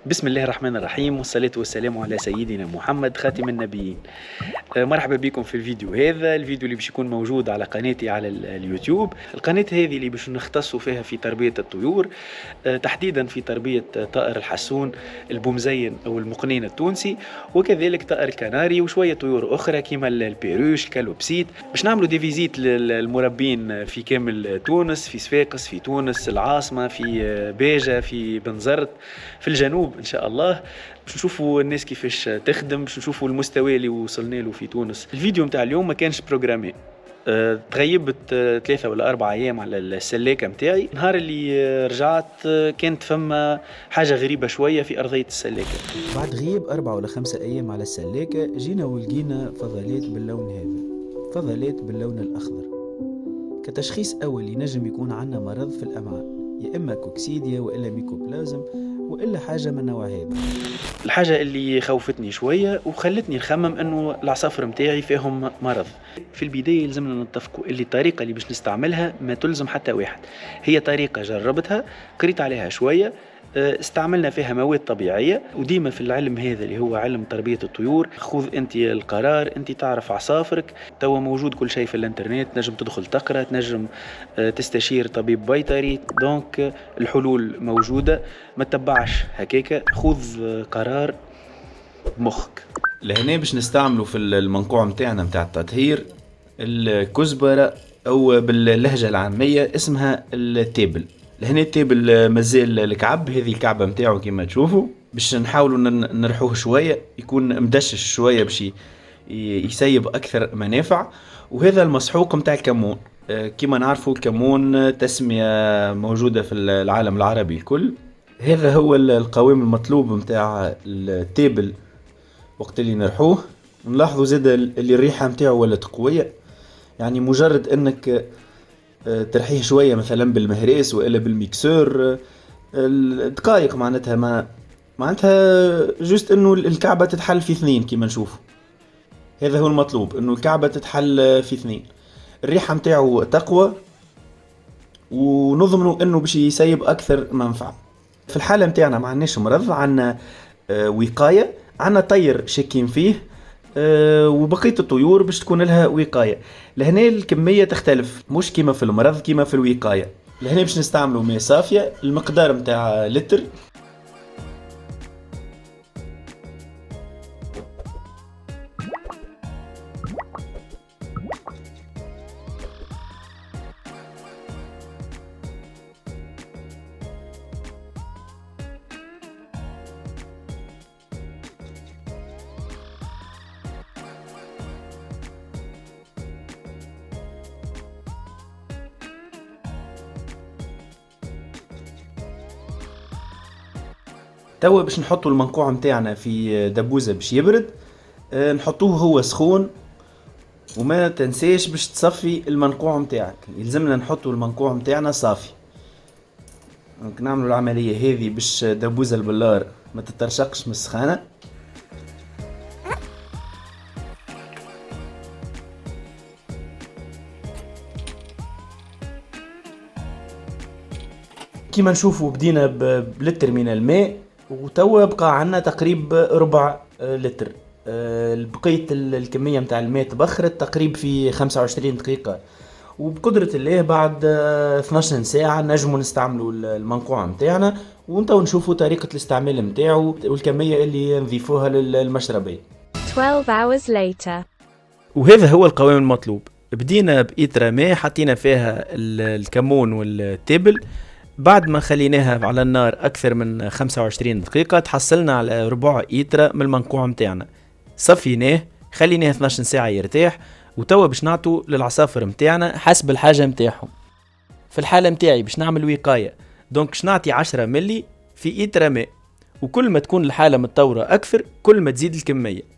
بسم الله الرحمن الرحيم، والصلاة والسلام على سيدنا محمد خاتم النبيين. مرحبا بكم في الفيديو هذا. الفيديو اللي باش يكون موجود على قناتي على اليوتيوب. القناة هذه اللي باش نختصوا فيها في تربية الطيور، تحديدا في تربية طائر الحسون، البومزين أو المقنين التونسي، وكذلك طائر الكناري وشوية طيور أخرى كما البيروش الكالوبسيت. باش نعملوا دي فيزيت للمربين في كامل تونس، في صفاقس في تونس العاصمة، في باجة، في بنزرت، في الجنوب ان شاء الله. باش نشوفوا الناس كيفاش تخدم، باش نشوفوا المستوى اللي وصلنا له في تونس. الفيديو نتاع اليوم ما كانش بروجرامي. تغيبت 3 ولا 4 ايام على السلاكه نتاعي. نهار اللي رجعت كانت فما حاجه غريبه شويه في ارضيه السلاكه. بعد غياب 4 ولا 5 ايام على السلاكه جينا ولقينا فضلات باللون هذا، فضلات باللون الاخضر. كتشخيص اول ينجم يكون عندنا مرض في الامعاء، يا اما كوكسيديا والا ميكوبلازم والا حاجه من النوع هذا. الحاجه اللي خوفتني شويه وخلتني نخمم انه العصافر نتاعي فيهم مرض. في البدايه يلزمنا نتفقوا اللي الطريقه اللي باش نستعملها ما تلزم حتى واحد. هي طريقه جربتها، قريت عليها شويه، استعملنا فيها مواد طبيعية. وديما في العلم هذا اللي هو علم تربية الطيور، خذ انت القرار، انت تعرف عصافرك. توا موجود كل شيء في الانترنت، نجم تدخل تقرأ، تنجم تستشير طبيب بيطري. دونك الحلول موجودة، ما تتبعش هكاكا، خذ قرار بمخك. لهنا باش نستعملوا في المنقوع متاعنا متاع التطهير الكزبرة، او باللهجة العامية اسمها التابل. لهنا التابل مازال الكعب، هذه الكعبة متاعه كما تشوفوا. باش نحاولوا نرحوه شوية، يكون مدشش شوية باش يسيب أكثر منافع. وهذا المسحوق متاع الكمون. كما نعرفوا الكمون تسمية موجودة في العالم العربي الكل. هذا هو القوام المطلوب متاع التابل وقت اللي نرحوه. نلاحظوا زاد اللي الريحة متاعه ولات قوية، يعني مجرد انك ترحيه شوية مثلا بالمهراس وإلا بالميكسور دقائق، معناتها جست انه الكعبة تتحل في 2 كما نشوف. هذا هو المطلوب، انه الكعبة تتحل في 2. الريحة متاعه تقوى ونضمنوا انه باش يسيب اكثر منفعة. في الحالة متاعنا ما عندناش مرض، عندنا وقاية، عندنا طير شاكين فيه، وبقية الطيور باش تكون لها وقاية. لهنا الكمية تختلف، مش كيما في المرض كيما في الوقاية. لهنا باش نستعملوا ماء صافية، المقدار متاع لتر. توا باش نحطوا المنقوع متاعنا في دبوزة باش يبرد. نحطوه هو سخون، وما تنساش باش تصفي المنقوع متاعك. يلزمنا نحطوا المنقوع متاعنا صافي. دونك نعملوا العملية هذه باش دبوزة البلار ما تترشقش من السخانة. كيما نشوفوا بدينا بلتر من الماء، وتوا بقى عنا تقريب ربع لتر. بقية الكمية متاع الماء تبخرت تقريب في 25 دقيقة. وبقدرة الله بعد 12 ساعة نجموا نستعملوا المنقوع متاعنا، ونتو نشوفوا طريقة الاستعمال متاعه والكمية اللي نضيفوها للمشربية. 12 hours later. وهذا هو القوام المطلوب. بدينا بإترة ماء حطينا فيها الكمون والتبل. بعد ما خليناها على النار أكثر من 25 دقيقة تحصلنا على ربع إترة من المنقوع متاعنا. صفيناه، خليناه 12 ساعة يرتاح. وتوا باش نعطوا للعصافر متاعنا حسب الحاجة متاعهم. في الحالة متاعي باش نعمل وقاية، دونك باش نعطي 10 ملي في إترة ماء. وكل ما تكون الحالة متطورة أكثر كل ما تزيد الكمية.